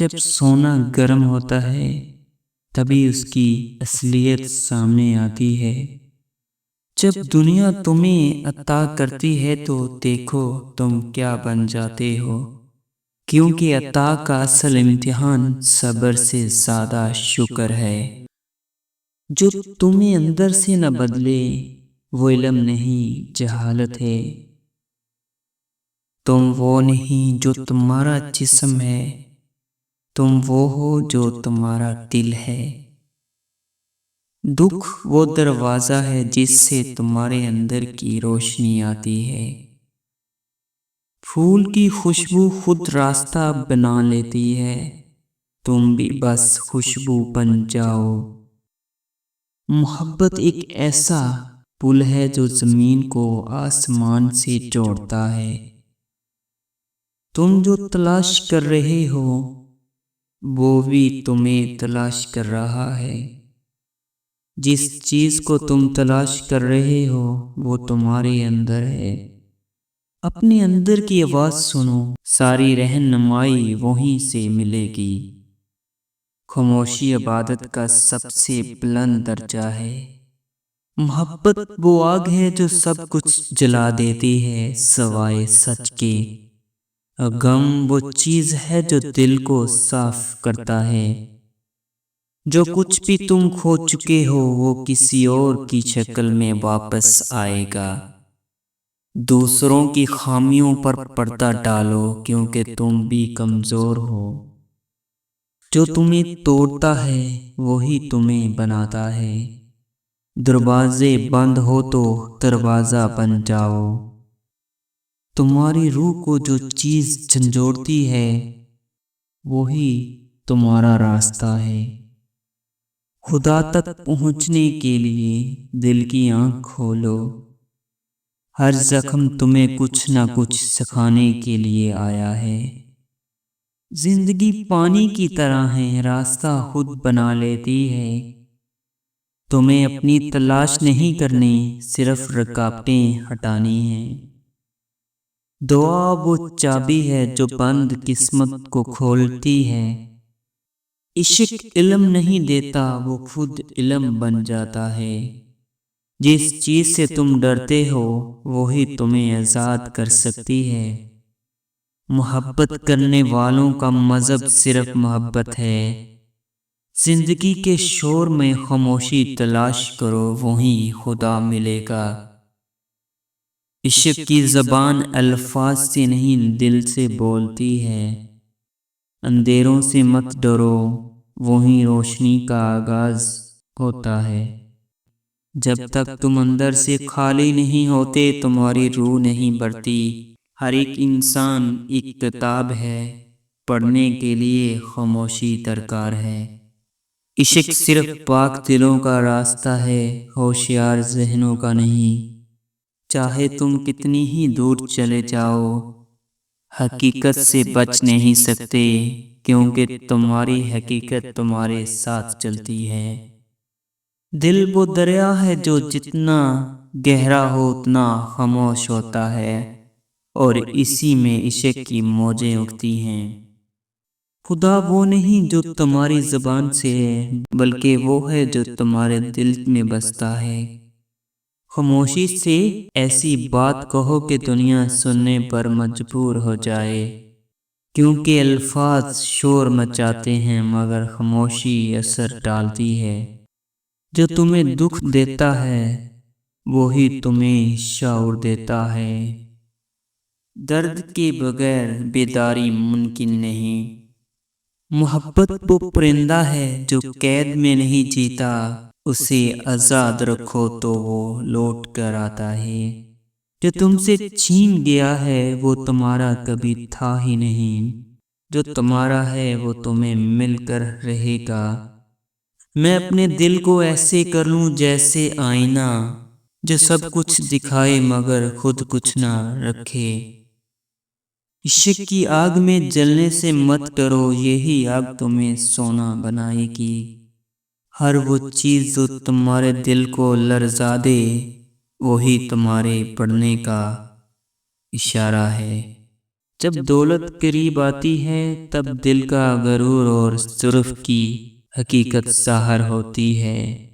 جب سونا گرم ہوتا ہے تبھی اس کی اصلیت سامنے آتی ہے۔ جب دنیا تمہیں عطا کرتی ہے تو دیکھو تم کیا بن جاتے ہو، کیونکہ عطا کا اصل امتحان صبر سے زیادہ شکر ہے۔ جو تمہیں اندر سے نہ بدلے وہ علم نہیں، جہالت ہے۔ تم وہ نہیں جو تمہارا جسم ہے، تم وہ ہو جو تمہارا دل ہے۔ دکھ وہ دروازہ ہے جس سے تمہارے اندر کی روشنی آتی ہے۔ پھول کی خوشبو خود راستہ بنا لیتی ہے، تم بھی بس خوشبو بن جاؤ۔ محبت ایک ایسا پل ہے جو زمین کو آسمان سے جوڑتا ہے۔ تم جو تلاش کر رہے ہو وہ بھی تمہیں تلاش کر رہا ہے۔ جس چیز کو تم تلاش کر رہے ہو وہ تمہارے اندر ہے۔ اپنے اندر کی آواز سنو، ساری رہنمائی وہیں سے ملے گی۔ خاموشی عبادت کا سب سے بلند درجہ ہے۔ محبت وہ آگ ہے جو سب کچھ جلا دیتی ہے سوائے سچ کے۔ غم وہ چیز ہے جو دل کو صاف کرتا ہے۔ جو کچھ بھی تم کھو چکے ہو وہ کسی اور کی شکل میں واپس آئے گا۔ دوسروں کی خامیوں پر پردہ ڈالو کیونکہ تم بھی کمزور ہو۔ جو تمہیں توڑتا ہے وہی تمہیں بناتا ہے۔ دروازے بند ہو تو دروازہ بن جاؤ۔ تمہاری روح کو جو چیز جھنجھوڑتی ہے وہی تمہارا راستہ ہے۔ خدا تک پہنچنے کے لیے دل کی آنکھ کھولو۔ ہر زخم تمہیں کچھ نہ کچھ سکھانے کے لیے آیا ہے۔ زندگی پانی کی طرح ہے، راستہ خود بنا لیتی ہے۔ تمہیں اپنی تلاش نہیں کرنی، صرف رکاوٹیں ہٹانی ہیں۔ دعا وہ چابی ہے جو بند قسمت کو کھولتی ہے۔ عشق علم نہیں دیتا، وہ خود علم بن جاتا ہے۔ جس چیز سے تم ڈرتے ہو وہی تمہیں آزاد کر سکتی ہے۔ محبت کرنے والوں کا مذہب صرف محبت ہے۔ زندگی کے شور میں خاموشی تلاش کرو، وہیں خدا ملے گا۔ عشق کی زبان الفاظ سے نہیں دل سے بولتی ہے۔ اندھیروں سے مت ڈرو، وہیں روشنی کا آغاز ہوتا ہے۔ جب تک تم اندر سے خالی نہیں ہوتے تمہاری روح نہیں بڑھتی۔ ہر ایک انسان ایک کتاب ہے، پڑھنے کے لیے خاموشی درکار ہے۔ عشق صرف پاک دلوں کا راستہ ہے، ہوشیار ذہنوں کا نہیں۔ چاہے تم کتنی ہی دور چلے جاؤ، حقیقت سے بچ نہیں سکتے، کیونکہ تمہاری حقیقت تمہارے ساتھ چلتی ہے۔ دل وہ دریا ہے جو جتنا گہرا ہو اتنا خاموش ہوتا ہے، اور اسی میں عشق کی موجیں اٹھتی ہیں۔ خدا وہ نہیں جو تمہاری زبان سے ہے، بلکہ وہ ہے جو تمہارے دل میں بستا ہے۔ خاموشی سے ایسی بات کہو کہ دنیا سننے پر مجبور ہو جائے، کیونکہ الفاظ شور مچاتے ہیں مگر خاموشی اثر ڈالتی ہے۔ جو تمہیں دکھ دیتا ہے وہی تمہیں شعور دیتا ہے۔ درد کے بغیر بیداری ممکن نہیں۔ محبت وہ پرندہ ہے جو قید میں نہیں جیتا، اسے آزاد رکھو تو وہ لوٹ کر آتا ہے۔ جو تم سے چھین گیا ہے وہ تمہارا کبھی تھا ہی نہیں، جو تمہارا ہے وہ تمہیں مل کر رہے گا۔ میں اپنے دل کو ایسے کر لوں جیسے آئینہ، جو سب کچھ دکھائے مگر خود کچھ نہ رکھے۔ عشق کی آگ میں جلنے سے مت ڈرو، یہی آگ تمہیں سونا بنائے گی۔ ہر وہ چیز جو تمہارے دل کو لرزا دے وہی تمہارے بڑھنے کا اشارہ ہے۔ جب دولت قریب آتی ہے تب دل کا غرور اور صرف کی حقیقت ظاہر ہوتی ہے۔